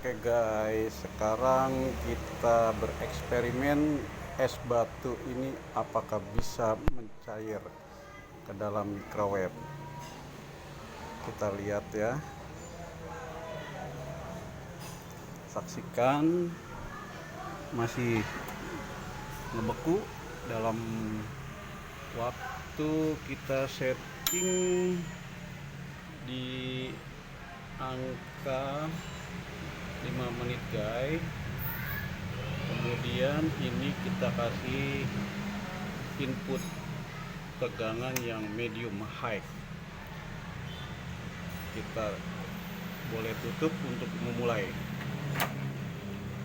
Oke guys, sekarang kita bereksperimen es batu ini apakah bisa mencair ke dalam microwave. Kita lihat ya. Saksikan, masih ngebeku dalam waktu kita setting di angka 5 menit guys. Kemudian ini kita kasih input tegangan yang medium high. Kita boleh tutup untuk memulai.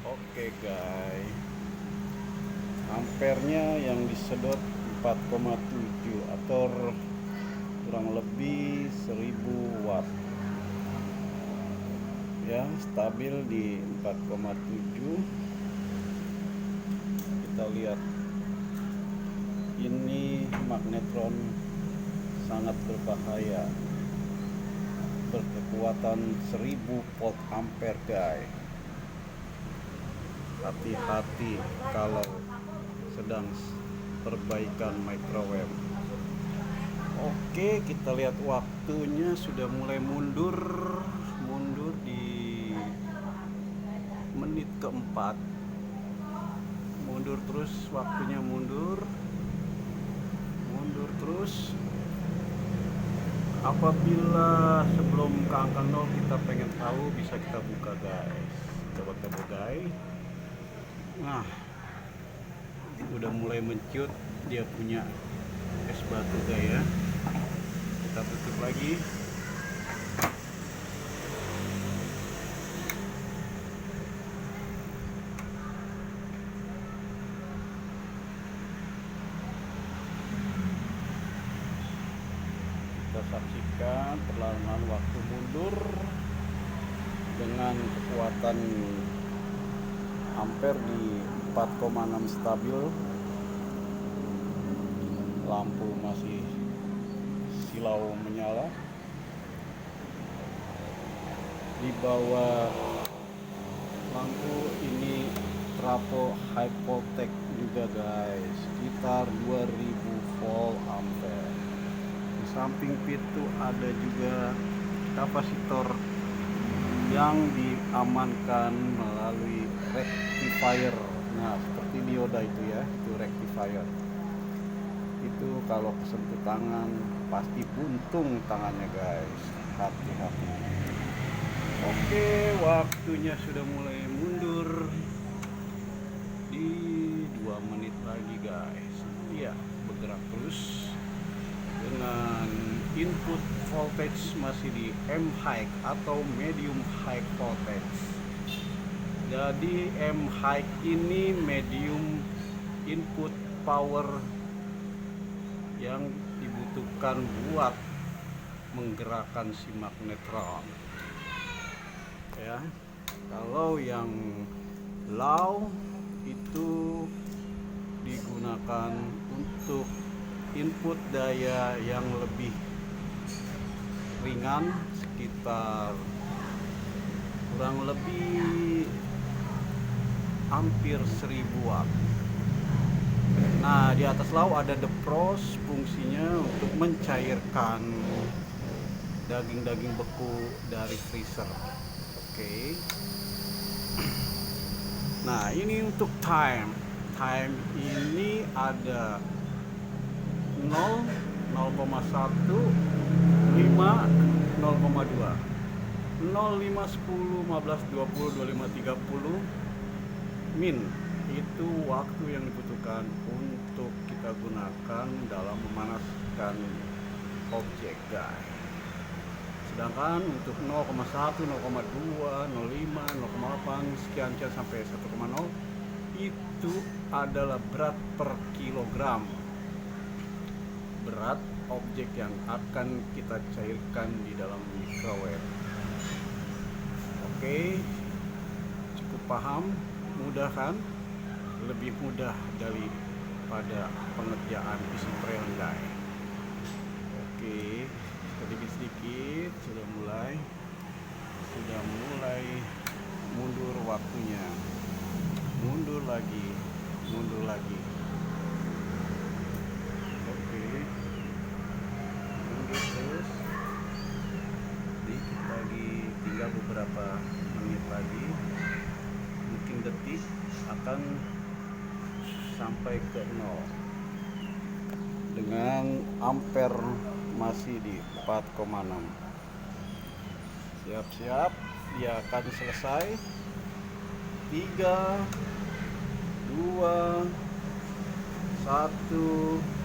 Oke guys, ampernya yang disedot 4,7 atau kurang lebih 1000 watt ya, stabil di 4,7. kita lihat ini magnetron sangat berbahaya, berkekuatan 1000 volt ampere guys. Hati-hati kalau sedang perbaikan microwave. Oke, kita lihat waktunya sudah mulai mundur di menit keempat. Mundur terus, waktunya mundur terus. Apabila sebelum ke angka 0 kita pengen tahu, bisa kita buka guys. Coba kita buka guys. Nah, udah mulai mencut dia punya es batu guys ya. Kita tutup lagi. Kita saksikan perlahan waktu mundur dengan kekuatan ampere di 4,6 stabil. Lampu masih silau menyala. Di bawah lampu ini trafo high voltage juga guys, sekitar 2000 volt ampere. Di samping pintu ada juga kapasitor yang diamankan melalui rectifier. Nah, seperti dioda itu ya, itu rectifier. Itu kalau kesentuh tangan pasti buntung tangannya guys. Hati-hati. Oke, waktunya sudah mulai mundur di 2 menit lagi guys. Iya, bergerak terus dengan input voltage masih di M high atau medium high voltage. Jadi M high ini medium input power yang dibutuhkan buat menggerakkan si magnetron ya. Kalau yang low itu digunakan untuk input daya yang lebih ringan, sekitar kurang lebih hampir 1000 watt. Nah, di atas low ada defrost, fungsinya untuk mencairkan daging-daging beku dari freezer. Oke. Nah, ini untuk time ini ada 0, 0,1, 5, 0,2, 0, 5, 10, 15, 20, 25, 30 min. Itu waktu yang dibutuhkan untuk kita gunakan dalam memanaskan objek guys. Sedangkan untuk 0,1, 0,2, 0,5, 0,8 sekian sampai 1,0 itu adalah berat per kilogram. Berat objek yang akan kita cairkan di dalam microwave. Oke, cukup paham, mudah kan? Lebih mudah daripada pengerjaan isi preon guys. Oke, sedikit-sedikit sudah mulai mundur waktunya. Mundur lagi, mundur lagi. Oke, mundur terus. Dikit lagi, tinggal beberapa menit lagi, mungkin detik, akan sampai ke 0 dengan ampere masih di 4,6. Siap-siap, dia akan selesai. 3, 2, 1.